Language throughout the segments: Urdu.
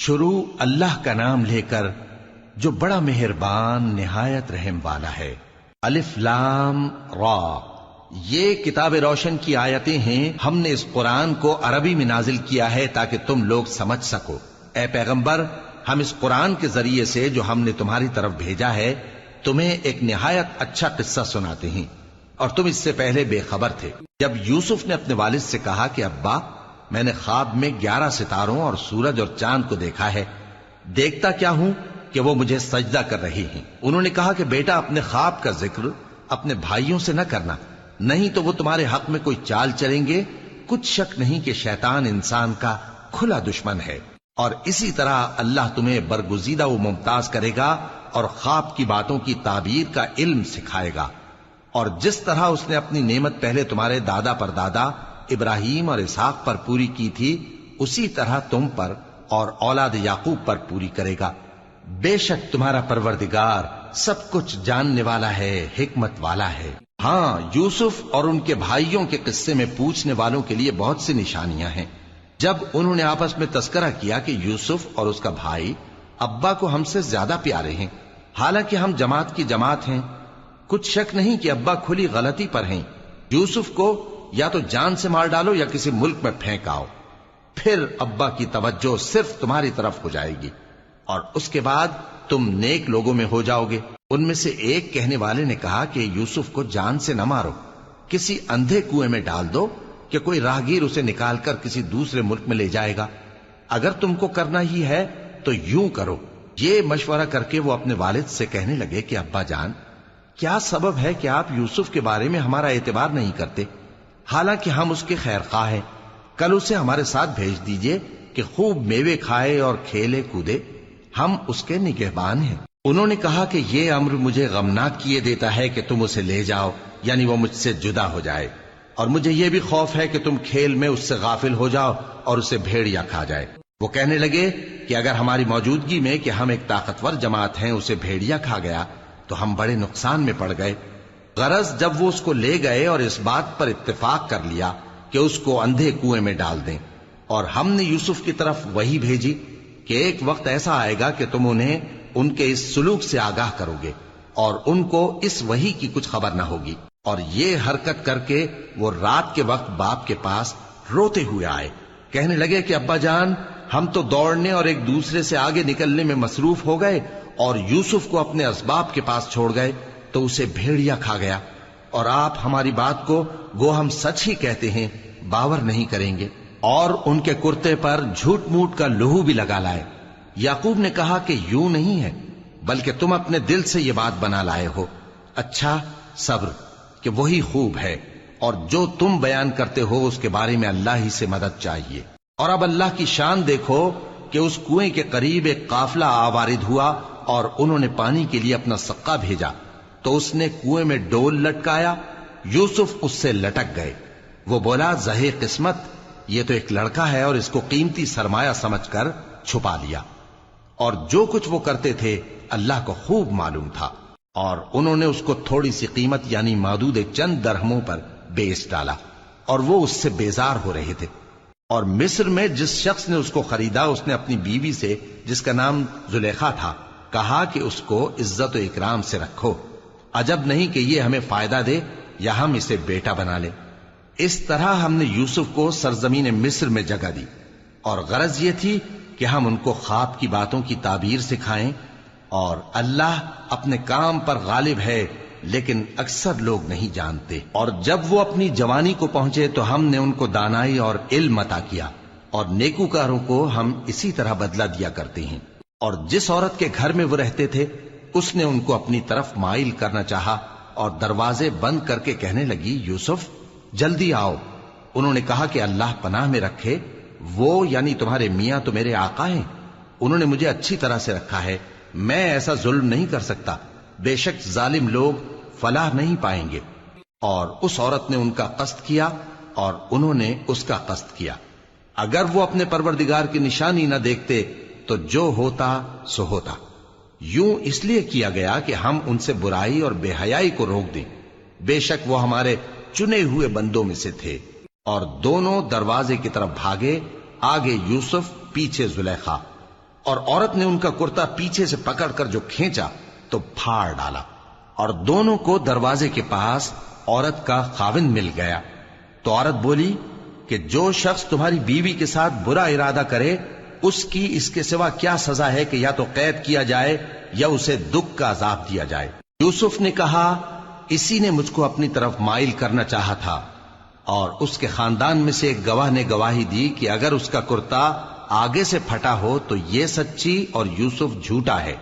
شروع اللہ کا نام لے کر جو بڑا مہربان نہایت رحم والا ہے۔ الف لام را، یہ کتاب روشن کی آیتیں ہیں۔ ہم نے اس قرآن کو عربی میں نازل کیا ہے تاکہ تم لوگ سمجھ سکو۔ اے پیغمبر، ہم اس قرآن کے ذریعے سے جو ہم نے تمہاری طرف بھیجا ہے تمہیں ایک نہایت اچھا قصہ سناتے ہیں، اور تم اس سے پہلے بے خبر تھے۔ جب یوسف نے اپنے والد سے کہا کہ ابا، میں نے خواب میں 11 ستاروں اور سورج اور چاند کو دیکھا ہے، دیکھتا کیا ہوں کہ وہ مجھے سجدہ کر رہی ہیں۔ انہوں نے کہا کہ بیٹا، اپنے خواب کا ذکر اپنے بھائیوں سے نہ کرنا، نہیں تو وہ تمہارے حق میں کوئی چال چلیں گے۔ کچھ شک نہیں کہ شیطان انسان کا کھلا دشمن ہے، اور اسی طرح اللہ تمہیں برگزیدہ و ممتاز کرے گا اور خواب کی باتوں کی تعبیر کا علم سکھائے گا، اور جس طرح اس نے اپنی نعمت پہلے تمہارے دادا پر دادا ابراہیم اور اسحاق پر پوری کی تھی، اسی طرح تم پر اور اولاد یعقوب پر پوری کرے گا۔ بے شک تمہارا پروردگار سب کچھ جاننے والا ہے، حکمت والا ہے۔ ہاں، یوسف اور ان کے بھائیوں کے قصے میں پوچھنے والوں کے لیے بہت سی نشانیاں ہیں۔ جب انہوں نے آپس میں تذکرہ کیا کہ یوسف اور اس کا بھائی ابا کو ہم سے زیادہ پیارے ہیں، حالانکہ ہم جماعت کی جماعت ہیں، کچھ شک نہیں کہ ابا کھلی غلطی پر ہیں۔ یوسف کو یا تو جان سے مار ڈالو یا کسی ملک میں پھینک آؤ، پھر ابا کی توجہ صرف تمہاری طرف ہو جائے گی، اور اس کے بعد تم نیک لوگوں میں ہو جاؤ گے۔ ان میں سے ایک کہنے والے نے کہا کہ یوسف کو جان سے نہ مارو، کسی اندھے کنویں میں ڈال دو کہ کوئی راہگیر اسے نکال کر کسی دوسرے ملک میں لے جائے گا۔ اگر تم کو کرنا ہی ہے تو یوں کرو۔ یہ مشورہ کر کے وہ اپنے والد سے کہنے لگے کہ ابا جان، کیا سبب ہے کہ آپ یوسف کے بارے میں ہمارا اعتبار نہیں کرتے؟ حالانکہ ہم اس کے خیر خواہ ہیں، کل اسے ہمارے ساتھ بھیج دیجئے کہ خوب میوے کھائے اور کھیلے کودے، ہم اس کے نگہبان ہیں۔ انہوں نے کہا کہ یہ امر مجھے غمناک کیے دیتا ہے کہ تم اسے لے جاؤ، یعنی وہ مجھ سے جدا ہو جائے، اور مجھے یہ بھی خوف ہے کہ تم کھیل میں اس سے غافل ہو جاؤ اور اسے بھیڑیا کھا جائے۔ وہ کہنے لگے کہ اگر ہماری موجودگی میں کہ ہم ایک طاقتور جماعت ہیں اسے بھیڑیا کھا گیا تو ہم بڑے نقصان میں پڑ گئے۔ غرض جب وہ اس کو لے گئے اور اس بات پر اتفاق کر لیا کہ اس کو اندھے کنویں میں ڈال دیں، اور ہم نے یوسف کی طرف وحی بھیجی کہ ایک وقت ایسا آئے گا کہ تم انہیں ان کے اس سلوک سے آگاہ کرو گے، اور ان کو اس وحی کی کچھ خبر نہ ہوگی۔ اور یہ حرکت کر کے وہ رات کے وقت باپ کے پاس روتے ہوئے آئے، کہنے لگے کہ ابا جان، ہم تو دوڑنے اور ایک دوسرے سے آگے نکلنے میں مصروف ہو گئے اور یوسف کو اپنے اسباب کے پاس چھوڑ گئے تو اسے بھیڑیا کھا گیا، اور آپ ہماری بات کو گو ہم سچ ہی کہتے ہیں باور نہیں کریں گے، اور ان کے کرتے پر جھوٹ موٹ کا لہو بھی لگا لائے۔ یعقوب نے کہا کہ یوں نہیں ہے، بلکہ تم اپنے دل سے یہ بات بنا لائے ہو۔ اچھا، صبر کہ وہی خوب ہے، اور جو تم بیان کرتے ہو اس کے بارے میں اللہ ہی سے مدد چاہیے۔ اور اب اللہ کی شان دیکھو کہ اس کنویں کے قریب ایک قافلہ آوارد ہوا اور انہوں نے پانی کے لیے اپنا سقا بھیجا، تو اس نے کنویں میں ڈول لٹکایا، یوسف اس سے لٹک گئے۔ وہ بولا، زہے قسمت، یہ تو ایک لڑکا ہے، اور اس کو قیمتی سرمایہ سمجھ کر چھپا لیا۔ اور جو کچھ وہ کرتے تھے اللہ کو خوب معلوم تھا، اور انہوں نے اس کو تھوڑی سی قیمت یعنی مادود چند درہموں پر بیچ ڈالا، اور وہ اس سے بیزار ہو رہے تھے۔ اور مصر میں جس شخص نے اس کو خریدا اس نے اپنی بیوی سے، جس کا نام زلیخا تھا، کہا کہ اس کو عزت و اکرام سے رکھو، عجب نہیں کہ یہ ہمیں فائدہ دے یا ہم اسے بیٹا بنا لیں۔ اس طرح ہم نے یوسف کو سرزمین مصر میں جگہ دی، اور غرض یہ تھی کہ ہم ان کو خواب کی باتوں کی تعبیر سکھائیں، اور اللہ اپنے کام پر غالب ہے لیکن اکثر لوگ نہیں جانتے۔ اور جب وہ اپنی جوانی کو پہنچے تو ہم نے ان کو دانائی اور علم عطا کیا، اور نیکوکاروں کو ہم اسی طرح بدلہ دیا کرتے ہیں۔ اور جس عورت کے گھر میں وہ رہتے تھے اس نے ان کو اپنی طرف مائل کرنا چاہا، اور دروازے بند کر کے کہنے لگی، یوسف جلدی آؤ۔ انہوں نے کہا کہ اللہ پناہ میں رکھے، وہ یعنی تمہارے میاں تو میرے آقا ہیں، انہوں نے مجھے اچھی طرح سے رکھا ہے، میں ایسا ظلم نہیں کر سکتا، بے شک ظالم لوگ فلاح نہیں پائیں گے۔ اور اس عورت نے ان کا قصد کیا اور انہوں نے اس کا قصد کیا۔ اگر وہ اپنے پروردگار کی نشانی نہ دیکھتے تو جو ہوتا سو ہوتا۔ یوں اس لیے کیا گیا کہ ہم ان سے برائی اور بے حیائی کو روک دیں، بے شک وہ ہمارے چنے ہوئے بندوں میں سے تھے۔ اور دونوں دروازے کی طرف بھاگے، آگے یوسف پیچھے زلیخا۔ اور عورت نے ان کا کرتا پیچھے سے پکڑ کر جو کھینچا تو پھاڑ ڈالا، اور دونوں کو دروازے کے پاس عورت کا خاوند مل گیا۔ تو عورت بولی کہ جو شخص تمہاری بیوی کے ساتھ برا ارادہ کرے اس کی اس کے سوا کیا سزا ہے کہ یا تو قید کیا جائے یا اسے دکھ کا عذاب دیا جائے۔ یوسف نے کہا اسی نے مجھ کو اپنی طرف مائل کرنا چاہا تھا، اور اس کے خاندان میں سے ایک گواہ نے گواہی دی کہ اگر اس کا کرتا آگے سے پھٹا ہو تو یہ سچی اور یوسف جھوٹا ہے،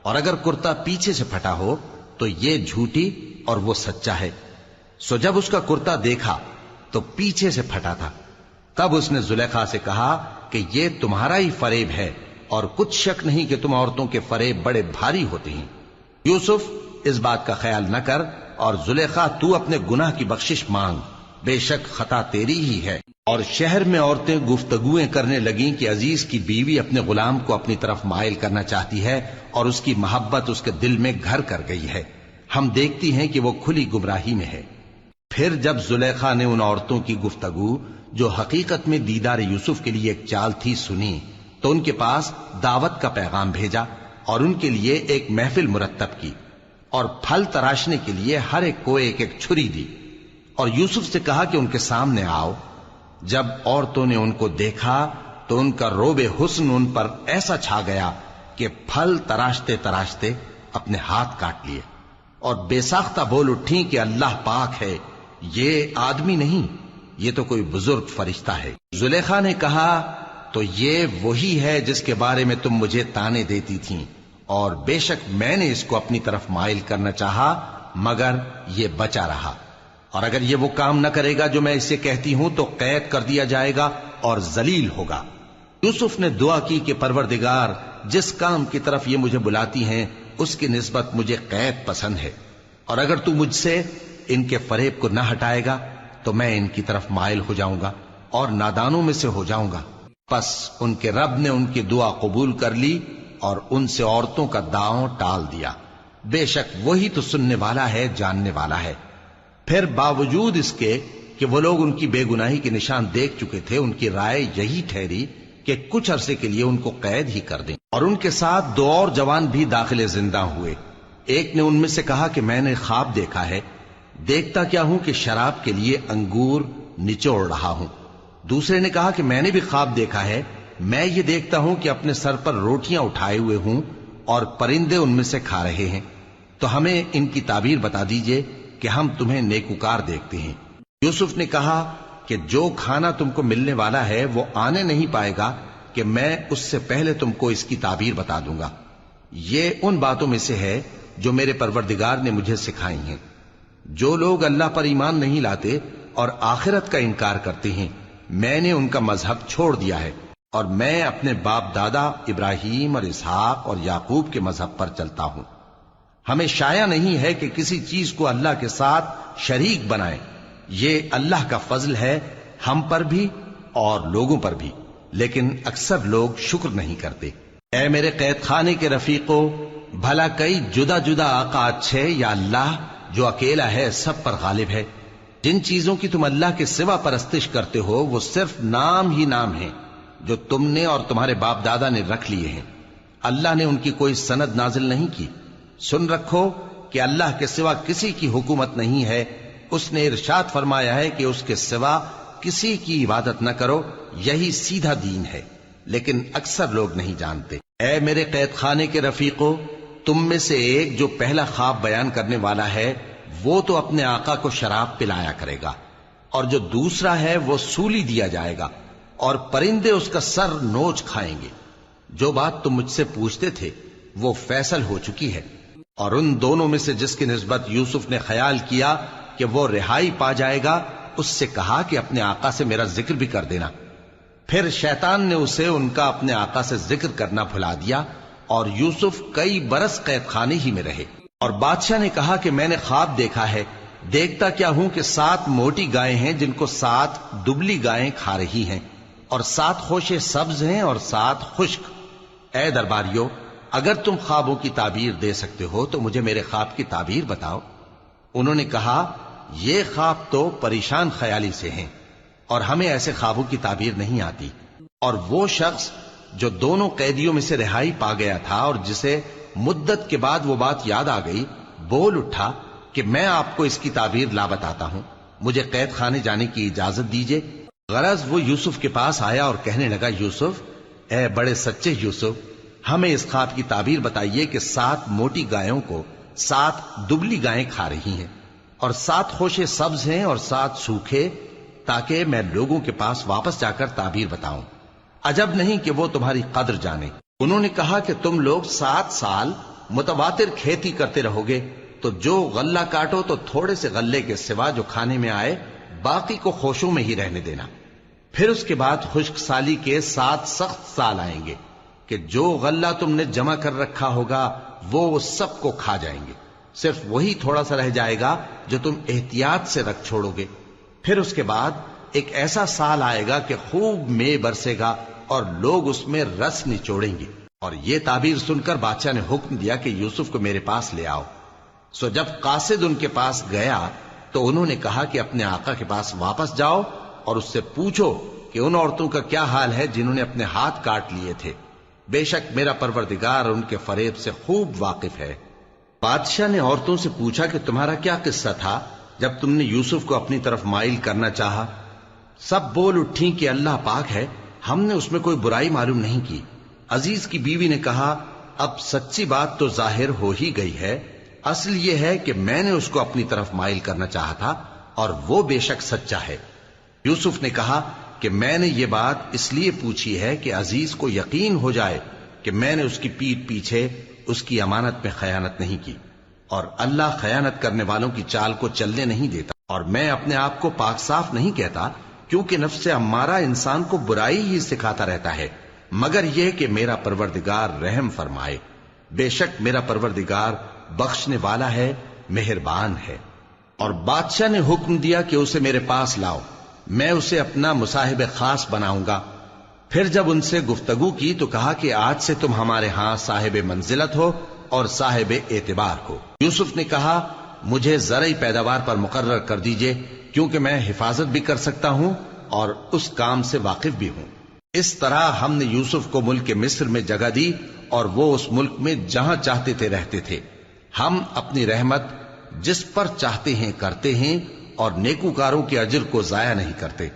اور اگر کرتا پیچھے سے پھٹا ہو تو یہ جھوٹی اور وہ سچا ہے۔ سو جب اس کا کرتا دیکھا تو پیچھے سے پھٹا تھا، تب اس نے زلیخا سے کہا کہ یہ تمہارا ہی فریب ہے، اور کچھ شک نہیں کہ تم عورتوں کے فریب بڑے بھاری ہوتے ہیں۔ یوسف اس بات کا خیال نہ کر، اور زلیخا تو اپنے گناہ کی بخشش مانگ، بے شک خطا تیری ہی ہے۔ اور شہر میں عورتیں گفتگویں کرنے لگیں کہ عزیز کی بیوی اپنے غلام کو اپنی طرف مائل کرنا چاہتی ہے اور اس کی محبت اس کے دل میں گھر کر گئی ہے، ہم دیکھتی ہیں کہ وہ کھلی گمراہی میں ہے۔ پھر جب زلیخا نے ان عورتوں کی گفتگو جو حقیقت میں دیدار یوسف کے لیے ایک چال تھی سنی، تو ان کے پاس دعوت کا پیغام بھیجا اور ان کے لیے ایک محفل مرتب کی، اور پھل تراشنے کے لیے ہر ایک کو ایک ایک چھری دی، اور یوسف سے کہا کہ ان کے سامنے آؤ۔ جب عورتوں نے ان کو دیکھا تو ان کا روب حسن ان پر ایسا چھا گیا کہ پھل تراشتے تراشتے اپنے ہاتھ کاٹ لیے، اور بے ساختہ بول اٹھیں کہ اللہ پاک ہے، یہ آدمی نہیں، یہ تو کوئی بزرگ فرشتہ ہے۔ زلیخا نے کہا تو یہ وہی ہے جس کے بارے میں تم مجھے تانے دیتی تھیں، اور بے شک میں نے اس کو اپنی طرف مائل کرنا چاہا مگر یہ بچا رہا، اور اگر یہ وہ کام نہ کرے گا جو میں اسے کہتی ہوں تو قید کر دیا جائے گا اور ذلیل ہوگا۔ یوسف نے دعا کی کہ پروردگار جس کام کی طرف یہ مجھے بلاتی ہیں اس کی نسبت مجھے قید پسند ہے، اور اگر تو مجھ سے ان کے فریب کو نہ ہٹائے گا تو میں ان کی طرف مائل ہو جاؤں گا اور نادانوں میں سے ہو جاؤں گا۔ پس ان کے رب نے ان کی دعا قبول کر لی اور ان سے عورتوں کا داؤں ٹال دیا، بے شک وہی تو سننے والا ہے، جاننے والا ہے۔ پھر باوجود اس کے کہ وہ لوگ ان کی بے گناہی کے نشان دیکھ چکے تھے، ان کی رائے یہی ٹھہری کہ کچھ عرصے کے لیے ان کو قید ہی کر دیں، اور ان کے ساتھ دو اور جوان بھی داخل زندہ ہوئے۔ ایک نے ان میں سے کہا کہ میں نے خواب دیکھا ہے، دیکھتا کیا ہوں کہ شراب کے لیے انگور نچوڑ رہا ہوں۔ دوسرے نے کہا کہ میں نے بھی خواب دیکھا ہے، میں یہ دیکھتا ہوں کہ اپنے سر پر روٹیاں اٹھائے ہوئے ہوں اور پرندے ان میں سے کھا رہے ہیں، تو ہمیں ان کی تعبیر بتا دیجئے کہ ہم تمہیں نیکوکار دیکھتے ہیں۔ یوسف نے کہا کہ جو کھانا تم کو ملنے والا ہے وہ آنے نہیں پائے گا کہ میں اس سے پہلے تم کو اس کی تعبیر بتا دوں گا۔ یہ ان باتوں میں سے ہے جو میرے پروردگار نے مجھے سکھائی ہیں۔ جو لوگ اللہ پر ایمان نہیں لاتے اور آخرت کا انکار کرتے ہیں، میں نے ان کا مذہب چھوڑ دیا ہے، اور میں اپنے باپ دادا ابراہیم اور اسحاق اور یعقوب کے مذہب پر چلتا ہوں۔ ہمیں شایع نہیں ہے کہ کسی چیز کو اللہ کے ساتھ شریک بنائیں، یہ اللہ کا فضل ہے ہم پر بھی اور لوگوں پر بھی، لیکن اکثر لوگ شکر نہیں کرتے۔ اے میرے قید خانے کے رفیقو، بھلا کئی جدا جدا آقا اچھے یا اللہ جو اکیلا ہے سب پر غالب ہے؟ جن چیزوں کی تم اللہ کے سوا پرستش کرتے ہو وہ صرف نام ہی نام ہیں جو تم نے اور تمہارے باپ دادا نے رکھ لیے ہیں، اللہ نے ان کی کوئی سند نازل نہیں کی۔ سن رکھو کہ اللہ کے سوا کسی کی حکومت نہیں ہے، اس نے ارشاد فرمایا ہے کہ اس کے سوا کسی کی عبادت نہ کرو، یہی سیدھا دین ہے، لیکن اکثر لوگ نہیں جانتے۔ اے میرے قید خانے کے رفیقو، تم میں سے ایک جو پہلا خواب بیان کرنے والا ہے وہ تو اپنے آقا کو شراب پلایا کرے گا، اور جو دوسرا ہے وہ سولی دیا جائے گا، اور پرندے اس کا سر نوچ کھائیں گے۔ جو بات تم مجھ سے پوچھتے تھے وہ فیصل ہو چکی ہے، اور ان دونوں میں سے جس کی نسبت یوسف نے خیال کیا کہ وہ رہائی پا جائے گا، اس سے کہا کہ اپنے آقا سے میرا ذکر بھی کر دینا۔ پھر شیطان نے اسے ان کا اپنے آقا سے ذکر کرنا بھلا دیا، اور یوسف کئی برس قید خانے ہی میں رہے۔ اور بادشاہ نے کہا کہ میں نے خواب دیکھا ہے، دیکھتا کیا ہوں کہ 7 موٹی گائیں ہیں جن کو 7 دبلی گائیں کھا رہی ہیں، اور 7 خوشے سبز ہیں اور 7 خشک۔ اے درباریو، اگر تم خوابوں کی تعبیر دے سکتے ہو تو مجھے میرے خواب کی تعبیر بتاؤ۔ انہوں نے کہا یہ خواب تو پریشان خیالی سے ہیں، اور ہمیں ایسے خوابوں کی تعبیر نہیں آتی۔ اور وہ شخص جو دونوں قیدیوں میں سے رہائی پا گیا تھا اور جسے مدت کے بعد وہ بات یاد آ گئی، بول اٹھا کہ میں آپ کو اس کی تعبیر لا بتاتا ہوں، مجھے قید خانے جانے کی اجازت دیجیے۔ غرض وہ یوسف کے پاس آیا اور کہنے لگا، یوسف، اے بڑے سچے یوسف، ہمیں اس خواب کی تعبیر بتائیے کہ 7 موٹی گایوں کو 7 دبلی گائیں کھا رہی ہیں، اور 7 خوشے سبز ہیں اور 7 سوکھے، تاکہ میں لوگوں کے پاس واپس جا کر تعبیر بتاؤں۔ عجب نہیں کہ وہ تمہاری قدر جانے۔ انہوں نے کہا کہ تم لوگ 7 سال متواتر کھیتی کرتے رہو گے، تو جو غلہ کاٹو تو تھوڑے سے غلے کے سوا جو کھانے میں آئے باقی کو خوشوں میں ہی رہنے دینا۔ پھر اس کے بعد خشک سالی کے 7 سخت سال آئیں گے کہ جو غلہ تم نے جمع کر رکھا ہوگا وہ سب کو کھا جائیں گے، صرف وہی تھوڑا سا رہ جائے گا جو تم احتیاط سے رکھ چھوڑو گے۔ پھر اس کے بعد ایک ایسا سال آئے گا کہ خوب مے برسے گا اور لوگ اس میں رس نچوڑیں گے۔ اور یہ تعبیر سن کر بادشاہ نے حکم دیا کہ یوسف کو میرے پاس لے آؤ۔ سو جب قاصد ان کے پاس گیا تو انہوں نے کہا کہ اپنے آقا کے پاس واپس جاؤ اور اس سے پوچھو کہ ان عورتوں کا کیا حال ہے جنہوں نے اپنے ہاتھ کاٹ لیے تھے، بے شک میرا پروردگار ان کے فریب سے خوب واقف ہے۔ بادشاہ نے عورتوں سے پوچھا کہ تمہارا کیا قصہ تھا جب تم نے یوسف کو اپنی طرف مائل کرنا چاہا؟ سب بول اٹھیں کہ اللہ پاک ہے، ہم نے اس میں کوئی برائی معلوم نہیں کی۔ عزیز کی بیوی نے کہا، اب سچی بات تو ظاہر ہو ہی گئی ہے، اصل یہ ہے کہ میں نے اس کو اپنی طرف مائل کرنا چاہا تھا اور وہ بے شک سچا ہے۔ یوسف نے کہا کہ میں نے یہ بات اس لیے پوچھی ہے کہ عزیز کو یقین ہو جائے کہ میں نے اس کی پیٹھ پیچھے اس کی امانت میں خیانت نہیں کی، اور اللہ خیانت کرنے والوں کی چال کو چلنے نہیں دیتا، اور میں اپنے آپ کو پاک صاف نہیں کہتا، کیونکہ نفس امارہ انسان کو برائی ہی سکھاتا رہتا ہے، مگر یہ کہ میرا پروردگار رحم فرمائے، بے شک میرا پروردگار بخشنے والا ہے، مہربان ہے۔ اور بادشاہ نے حکم دیا کہ اسے میرے پاس لاؤ، میں اسے اپنا مصاحب خاص بناؤں گا۔ پھر جب ان سے گفتگو کی تو کہا کہ آج سے تم ہمارے ہاں صاحب منزلت ہو اور صاحب اعتبار ہو۔ یوسف نے کہا، مجھے زرعی پیداوار پر مقرر کر دیجئے، کیونکہ میں حفاظت بھی کر سکتا ہوں اور اس کام سے واقف بھی ہوں۔ اس طرح ہم نے یوسف کو ملک مصر میں جگہ دی اور وہ اس ملک میں جہاں چاہتے تھے رہتے تھے۔ ہم اپنی رحمت جس پر چاہتے ہیں کرتے ہیں اور نیکوکاروں کے اجر کو ضائع نہیں کرتے،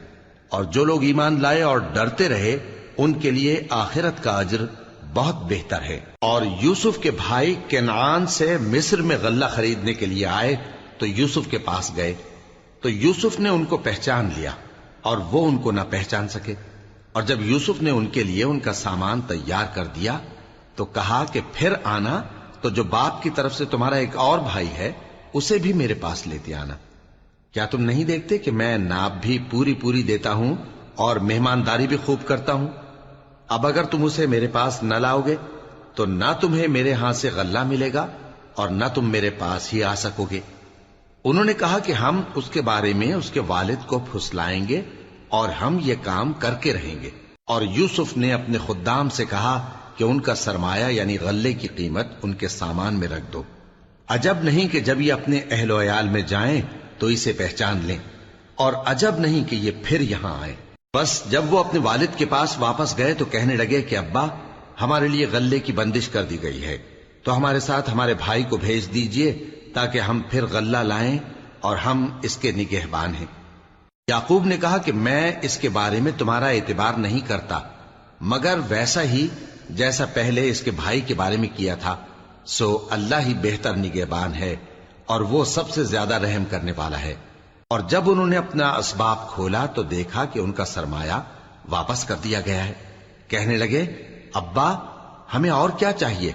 اور جو لوگ ایمان لائے اور ڈرتے رہے ان کے لیے آخرت کا اجر بہت بہتر ہے۔ اور یوسف کے بھائی کنعان سے مصر میں غلہ خریدنے کے لیے آئے تو یوسف کے پاس گئے، تو یوسف نے ان کو پہچان لیا اور وہ ان کو نہ پہچان سکے۔ اور جب یوسف نے ان کے لیے ان کا سامان تیار کر دیا تو کہا کہ پھر آنا تو جو باپ کی طرف سے تمہارا ایک اور بھائی ہے اسے بھی میرے پاس لیتے آنا۔ کیا تم نہیں دیکھتے کہ میں ناب بھی پوری پوری دیتا ہوں اور مہمانداری بھی خوب کرتا ہوں؟ اب اگر تم اسے میرے پاس نہ لاؤ گے تو نہ تمہیں میرے ہاں سے غلہ ملے گا اور نہ تم میرے پاس ہی آ سکو گے۔ انہوں نے کہا کہ ہم اس کے بارے میں اس کے والد کو پھسلائیں گے اور ہم یہ کام کر کے رہیں گے۔ اور یوسف نے اپنے خدام سے کہا کہ ان کا سرمایہ یعنی غلے کی قیمت ان کے سامان میں رکھ دو۔ عجب نہیں کہ جب یہ اپنے اہل و عیال میں جائیں تو اسے پہچان لیں، اور عجب نہیں کہ یہ پھر یہاں آئے۔ بس جب وہ اپنے والد کے پاس واپس گئے تو کہنے لگے کہ ابا، ہمارے لیے غلے کی بندش کر دی گئی ہے، تو ہمارے ساتھ ہمارے بھائی کو بھیج دیجئے تاکہ ہم پھر غلہ لائیں اور ہم اس کے نگہبان ہیں۔ یعقوب نے کہا کہ میں اس کے بارے میں تمہارا اعتبار نہیں کرتا، مگر ویسا ہی جیسا پہلے اس کے بھائی کے بارے میں کیا تھا، سو اللہ ہی بہتر نگہبان ہے اور وہ سب سے زیادہ رحم کرنے والا ہے۔ اور جب انہوں نے اپنا اسباب کھولا تو دیکھا کہ ان کا سرمایہ واپس کر دیا گیا ہے۔ کہنے لگے، ابا، ہمیں اور کیا چاہیے؟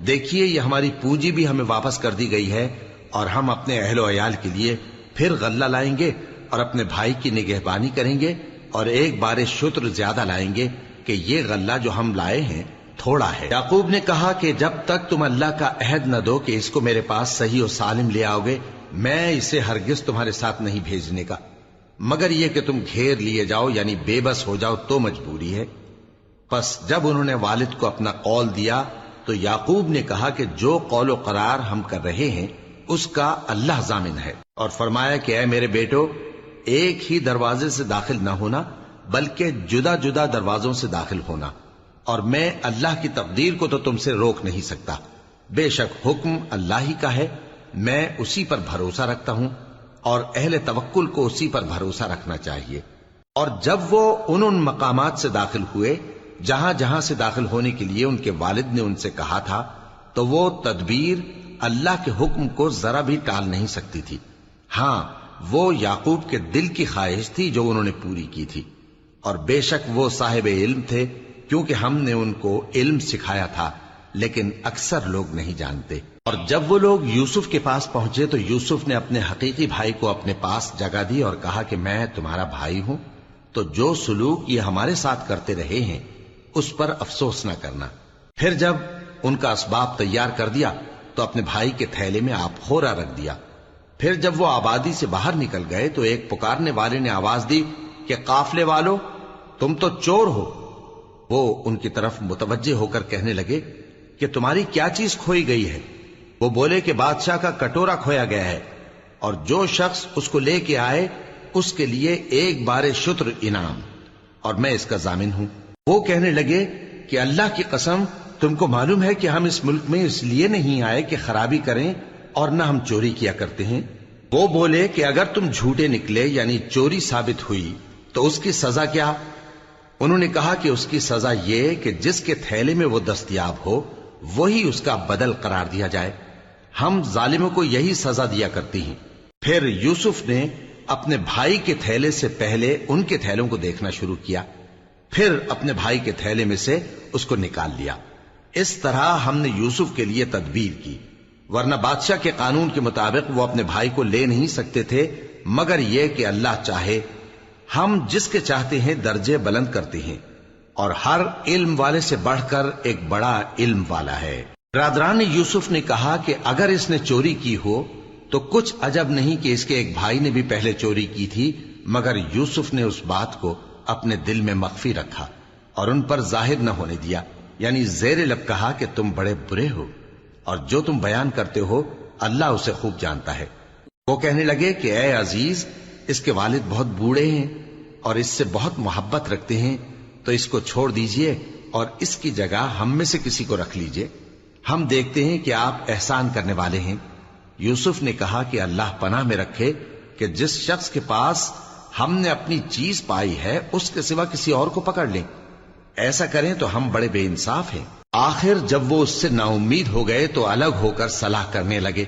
دیکھیے یہ ہماری پونجی بھی ہمیں واپس کر دی گئی ہے، اور ہم اپنے اہل و عیال کے لیے پھر غلہ لائیں گے اور اپنے بھائی کی نگہبانی کریں گے، اور ایک بار شتر زیادہ لائیں گے کہ یہ غلہ جو ہم لائے ہیں تھوڑا ہے۔ یعقوب نے کہا کہ جب تک تم اللہ کا عہد نہ دو کہ اس کو میرے پاس صحیح و سالم لے آؤ گے، میں اسے ہرگز تمہارے ساتھ نہیں بھیجنے کا، مگر یہ کہ تم گھیر لیے جاؤ یعنی بے بس ہو جاؤ تو مجبوری ہے۔ پس جب انہوں نے والد کو اپنا قول دیا تو یعقوب نے کہا کہ جو قول و قرار ہم کر رہے ہیں اس کا اللہ ضامن ہے، اور فرمایا کہ اے میرے بیٹو، ایک ہی دروازے سے داخل نہ ہونا بلکہ جدا جدا دروازوں سے داخل ہونا، اور میں اللہ کی تقدیر کو تو تم سے روک نہیں سکتا. بے شک حکم اللہ ہی کا ہے، میں اسی پر بھروسہ رکھتا ہوں، اور اہل توکل کو اسی پر بھروسہ رکھنا چاہیے. اور جب وہ ان مقامات سے داخل ہوئے جہاں جہاں سے داخل ہونے کے لیے ان کے والد نے ان سے کہا تھا، تو وہ تدبیر اللہ کے حکم کو ذرا بھی ٹال نہیں سکتی تھی. ہاں، وہ یعقوب کے دل کی خواہش تھی جو انہوں نے پوری کی تھی، اور بے شک وہ صاحب علم تھے، کیونکہ ہم نے ان کو علم سکھایا تھا، لیکن اکثر لوگ نہیں جانتے. اور جب وہ لوگ یوسف کے پاس پہنچے تو یوسف نے اپنے حقیقی بھائی کو اپنے پاس جگہ دی اور کہا کہ میں تمہارا بھائی ہوں، تو جو سلوک یہ ہمارے ساتھ کرتے رہے ہیں اس پر افسوس نہ کرنا. پھر جب ان کا اسباب تیار کر دیا تو اپنے بھائی کے تھیلے میں آپ خورا رکھ دیا. پھر جب وہ آبادی سے باہر نکل گئے تو ایک پکارنے والے نے آواز دی کہ قافلے والو، تم تو چور ہو. وہ ان کی طرف متوجہ ہو کر کہنے لگے کہ تمہاری کیا چیز کھوئی گئی ہے؟ وہ بولے کہ بادشاہ کا کٹورا کھویا گیا ہے، اور جو شخص اس کو لے کے آئے اس کے لیے ایک بار شتر انعام، اور میں اس کا ضامن ہوں. وہ کہنے لگے کہ اللہ کی قسم، تم کو معلوم ہے کہ ہم اس ملک میں اس لیے نہیں آئے کہ خرابی کریں اور نہ ہم چوری کیا کرتے ہیں. وہ بولے کہ اگر تم جھوٹے نکلے یعنی چوری ثابت ہوئی تو اس کی سزا کیا؟ انہوں نے کہا کہ اس کی سزا یہ کہ جس کے تھیلے میں وہ دستیاب ہو وہی اس کا بدل قرار دیا جائے. ہم ظالموں کو یہی سزا دیا کرتی ہیں. پھر یوسف نے اپنے بھائی کے تھیلے سے پہلے ان کے تھیلوں کو دیکھنا شروع کیا، پھر اپنے بھائی کے تھیلے میں سے اس کو نکال لیا. اس طرح ہم نے یوسف کے لیے تدبیر کی، ورنہ بادشاہ کے قانون کے مطابق وہ اپنے بھائی کو لے نہیں سکتے تھے مگر یہ کہ اللہ چاہے. ہم جس کے چاہتے ہیں درجے بلند کرتے ہیں، اور ہر علم والے سے بڑھ کر ایک بڑا علم والا ہے. برادران یوسف نے کہا کہ اگر اس نے چوری کی ہو تو کچھ عجب نہیں کہ اس کے ایک بھائی نے بھی پہلے چوری کی تھی، مگر یوسف نے اس بات کو اپنے دل میں مخفی رکھا اور ان پر ظاہر نہ ہونے دیا، یعنی زیر لب کہا کہ تم بڑے برے ہو، اور جو تم بیان کرتے ہو اللہ اسے خوب جانتا ہے. وہ کہنے لگے کہ اے عزیز، اس کے والد بہت بوڑھے ہیں اور اس سے بہت محبت رکھتے ہیں، تو اس کو چھوڑ دیجئے اور اس کی جگہ ہم میں سے کسی کو رکھ لیجئے، ہم دیکھتے ہیں کہ آپ احسان کرنے والے ہیں. یوسف نے کہا کہ اللہ پناہ میں رکھے کہ جس شخص کے پاس ہم نے اپنی چیز پائی ہے اس کے سوا کسی اور کو پکڑ لیں، ایسا کریں تو ہم بڑے بے انصاف ہیں. آخر جب وہ اس سے نا امید ہو گئے تو الگ ہو کر صلاح کرنے لگے.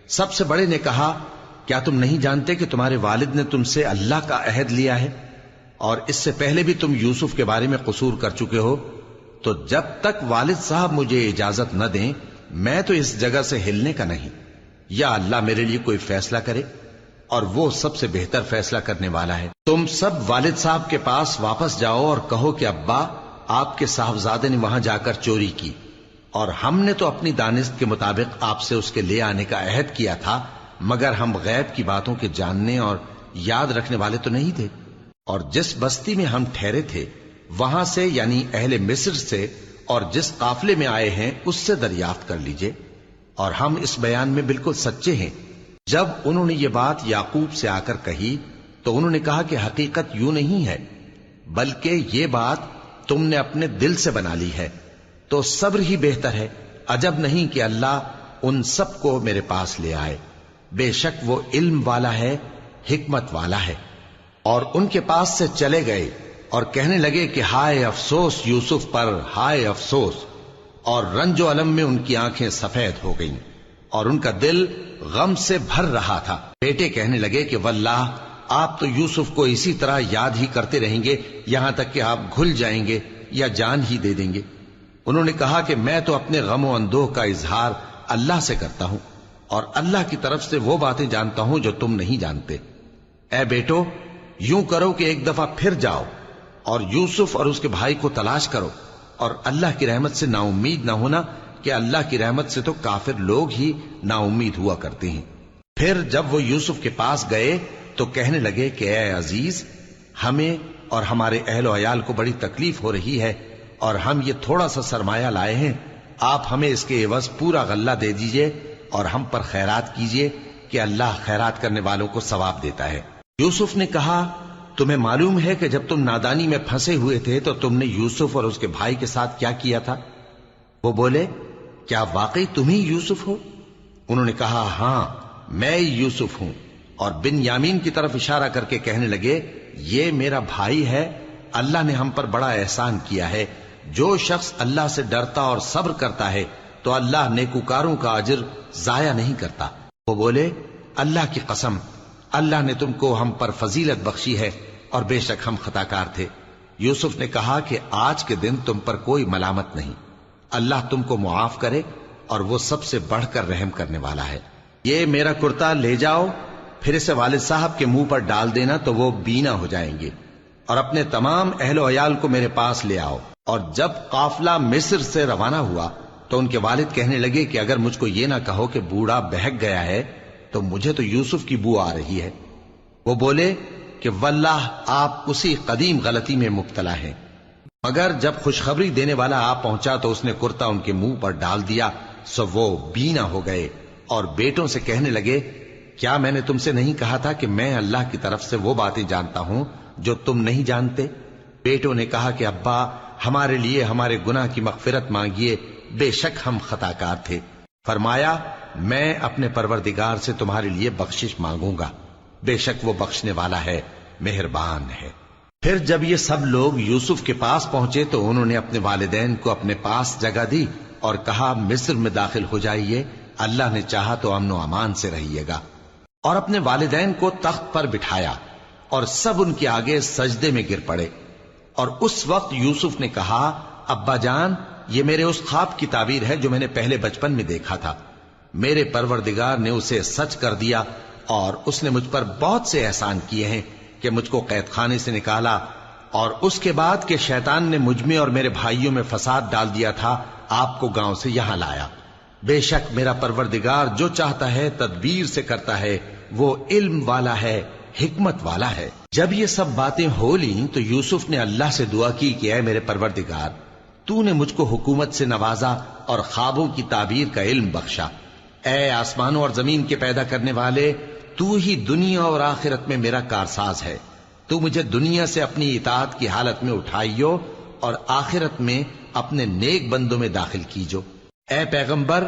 سب سے بڑے نے کہا کیا تم نہیں جانتے کہ تمہارے والد نے تم سے اللہ کا عہد لیا ہے، اور اس سے پہلے بھی تم یوسف کے بارے میں قصور کر چکے ہو، تو جب تک والد صاحب مجھے اجازت نہ دیں میں تو اس جگہ سے ہلنے کا نہیں، یا اللہ میرے لیے کوئی فیصلہ کرے، اور وہ سب سے بہتر فیصلہ کرنے والا ہے. تم سب والد صاحب کے پاس واپس جاؤ اور کہو کہ ابا، آپ کے صاحبزادے نے وہاں جا کر چوری کی، اور ہم نے تو اپنی دانست کے مطابق آپ سے اس کے لے آنے کا عہد کیا تھا، مگر ہم غیب کی باتوں کے جاننے اور یاد رکھنے والے تو نہیں تھے. اور جس بستی میں ہم ٹھہرے تھے وہاں سے یعنی اہل مصر سے اور جس قافلے میں آئے ہیں اس سے دریافت کر لیجئے، اور ہم اس بیان میں بالکل سچے ہیں. جب انہوں نے یہ بات یعقوب سے آ کر کہی تو انہوں نے کہا کہ حقیقت یوں نہیں ہے، بلکہ یہ بات تم نے اپنے دل سے بنا لی ہے، تو صبر ہی بہتر ہے. عجب نہیں کہ اللہ ان سب کو میرے پاس لے آئے، بے شک وہ علم والا ہے، حکمت والا ہے. اور ان کے پاس سے چلے گئے اور کہنے لگے کہ ہائے افسوس یوسف پر، ہائے افسوس. اور رنج و الم میں ان کی آنکھیں سفید ہو گئیں اور ان کا دل غم سے بھر رہا تھا. بیٹے کہنے لگے کہ واللہ آپ تو یوسف کو اسی طرح یاد ہی کرتے رہیں گے یہاں تک کہ آپ گھل جائیں گے یا جان ہی دے دیں گے. انہوں نے کہا کہ میں تو اپنے غم و اندوہ کا اظہار اللہ سے کرتا ہوں، اور اللہ کی طرف سے وہ باتیں جانتا ہوں جو تم نہیں جانتے. اے بیٹو، یوں کرو کہ ایک دفعہ پھر جاؤ اور یوسف اور اس کے بھائی کو تلاش کرو، اور اللہ کی رحمت سے نا امید نہ ہونا کہ اللہ کی رحمت سے تو کافر لوگ ہی نا امید ہوا کرتے ہیں. پھر جب وہ یوسف کے پاس گئے تو کہنے لگے کہ اے عزیز، ہمیں اور ہمارے اہل و عیال کو بڑی تکلیف ہو رہی ہے، اور ہم یہ تھوڑا سا سرمایہ لائے ہیں، آپ ہمیں اس کے عوض پورا غلہ دے دیجئے اور ہم پر خیرات کیجئے کہ اللہ خیرات کرنے والوں کو ثواب دیتا ہے. یوسف نے کہا تمہیں معلوم ہے کہ جب تم نادانی میں پھنسے ہوئے تھے تو تم نے یوسف اور اس کے بھائی کے ساتھ کیا کیا تھا؟ وہ بولے کیا واقعی تم ہی یوسف ہو؟ انہوں نے کہا ہاں میں یوسف ہوں، اور بن یامین کی طرف اشارہ کر کے کہنے لگے یہ میرا بھائی ہے، اللہ نے ہم پر بڑا احسان کیا ہے، جو شخص اللہ سے ڈرتا اور صبر کرتا ہے تو اللہ نیکوکاروں کا اجر ضائع نہیں کرتا۔ وہ بولے اللہ کی قسم اللہ نے تم کو ہم پر فضیلت بخشی ہے اور بے شک ہم خطا کار تھے۔ یوسف نے کہا کہ آج کے دن تم پر کوئی ملامت نہیں، اللہ تم کو معاف کرے اور وہ سب سے بڑھ کر رحم کرنے والا ہے۔ یہ میرا کرتا لے جاؤ، پھر اسے والد صاحب کے منہ پر ڈال دینا تو وہ بینا ہو جائیں گے، اور اپنے تمام اہل و عیال کو میرے پاس لے آؤ۔ اور جب قافلہ مصر سے روانہ ہوا تو ان کے والد کہنے لگے کہ اگر مجھ کو یہ نہ کہو کہ بوڑھا بہک گیا ہے تو مجھے تو یوسف کی بو آ رہی ہے۔ وہ بولے کہ واللہ آپ اسی قدیم غلطی میں مبتلا ہیں۔ مگر جب خوشخبری دینے والا آپ پہنچا تو اس نے کرتا ان کے منہ پر ڈال دیا، سو وہ بینا ہو گئے اور بیٹوں سے کہنے لگے کیا میں نے تم سے نہیں کہا تھا کہ میں اللہ کی طرف سے وہ باتیں جانتا ہوں جو تم نہیں جانتے؟ بیٹوں نے کہا کہ ابا ہمارے لیے ہمارے گناہ کی مغفرت مانگیے، بے شک ہم خطا کار تھے۔ فرمایا میں اپنے پروردگار سے تمہارے لیے بخشش مانگوں گا، بے شک وہ بخشنے والا ہے، مہربان ہے۔ پھر جب یہ سب لوگ یوسف کے پاس پہنچے تو انہوں نے اپنے والدین کو اپنے پاس جگہ دی اور کہا مصر میں داخل ہو جائیے، اللہ نے چاہا تو امن و امان سے رہیے گا۔ اور اپنے والدین کو تخت پر بٹھایا اور سب ان کے آگے سجدے میں گر پڑے۔ اور اس وقت یوسف نے کہا ابا جان یہ میرے اس خواب کی تعبیر ہے جو میں نے پہلے بچپن میں دیکھا تھا، میرے پروردگار نے اسے سچ کر دیا اور اس نے مجھ پر بہت سے احسان کیے ہیں کہ مجھ کو قید خانے سے نکالا، اور اس کے بعد کہ شیطان نے مجھ میں اور میرے بھائیوں میں فساد ڈال دیا تھا آپ کو گاؤں سے یہاں لایا۔ بے شک میرا پروردگار جو چاہتا ہے تدبیر سے کرتا ہے، وہ علم والا ہے، حکمت والا ہے۔ جب یہ سب باتیں ہو لیں تو یوسف نے اللہ سے دعا کی کہ اے میرے پروردگار تو نے مجھ کو حکومت سے نوازا اور خوابوں کی تعبیر کا علم بخشا۔ اے آسمانوں اور زمین کے پیدا کرنے والے، تو ہی دنیا اور آخرت میں میرا کارساز ہے، تو مجھے دنیا سے اپنی اطاعت کی حالت میں اٹھائیو اور آخرت میں اپنے نیک بندوں میں داخل کیجو۔ اے پیغمبر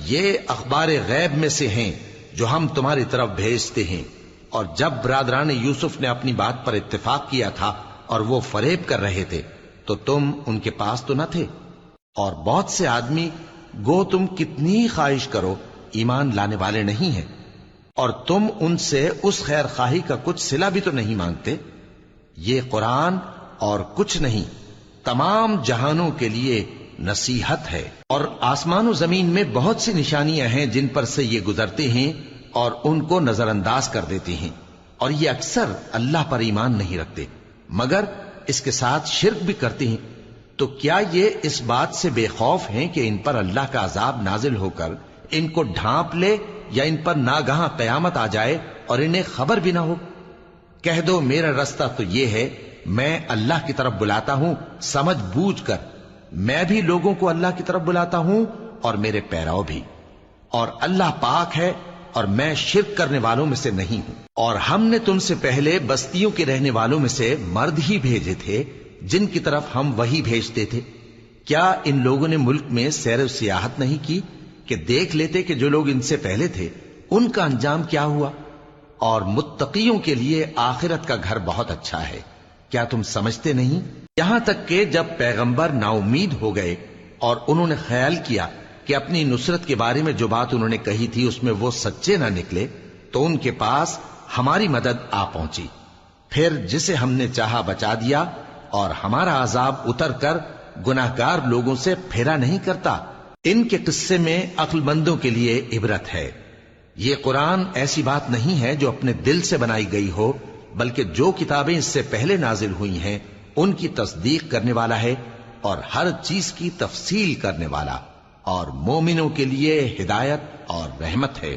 یہ اخبار غیب میں سے ہیں جو ہم تمہاری طرف بھیجتے ہیں۔ اور جب برادران یوسف نے اپنی بات پر اتفاق کیا تھا اور وہ فریب کر رہے تھے تو تم ان کے پاس تو نہ تھے، اور بہت سے آدمی گو تم کتنی خواہش کرو ایمان لانے والے نہیں ہیں، اور تم ان سے اس خیر خواہی کا کچھ صلہ بھی تو نہیں مانگتے۔ یہ قرآن اور کچھ نہیں تمام جہانوں کے لیے نصیحت ہے، اور آسمان و زمین میں بہت سی نشانیاں ہیں جن پر سے یہ گزرتے ہیں اور ان کو نظر انداز کر دیتے ہیں، اور یہ اکثر اللہ پر ایمان نہیں رکھتے مگر اس کے ساتھ شرک بھی کرتے ہیں۔ تو کیا یہ اس بات سے بے خوف ہیں کہ ان پر اللہ کا عذاب نازل ہو کر ان کو ڈھانپ لے یا ان پر ناگہاں قیامت آ جائے اور انہیں خبر بھی نہ ہو؟ کہہ دو میرا رستہ تو یہ ہے، میں اللہ کی طرف بلاتا ہوں سمجھ بوجھ کر، میں بھی لوگوں کو اللہ کی طرف بلاتا ہوں اور میرے پیرو بھی، اور اللہ پاک ہے اور میں شرک کرنے والوں میں سے نہیں ہوں۔ اور ہم نے تم سے پہلے بستیوں کے رہنے والوں میں سے مرد ہی بھیجے تھے جن کی طرف ہم وہی بھیجتے تھے۔ کیا ان لوگوں نے ملک میں سیر و سیاحت نہیں کی کہ دیکھ لیتے کہ جو لوگ ان سے پہلے تھے ان کا انجام کیا ہوا؟ اور متقیوں کے لیے آخرت کا گھر بہت اچھا ہے، کیا تم سمجھتے نہیں؟ یہاں تک کہ جب پیغمبر نا امید ہو گئے اور انہوں نے خیال کیا کہ اپنی نصرت کے بارے میں جو بات انہوں نے کہی تھی اس میں وہ سچے نہ نکلے، تو ان کے پاس ہماری مدد آ پہنچی، پھر جسے ہم نے چاہا بچا دیا، اور ہمارا عذاب اتر کر گناہگار لوگوں سے پھیرا نہیں کرتا۔ ان کے قصے میں عقل مندوں کے لیے عبرت ہے۔ یہ قرآن ایسی بات نہیں ہے جو اپنے دل سے بنائی گئی ہو، بلکہ جو کتابیں اس سے پہلے نازل ہوئی ہیں ان کی تصدیق کرنے والا ہے اور ہر چیز کی تفصیل کرنے والا، اور مومنوں کے لیے ہدایت اور رحمت ہے۔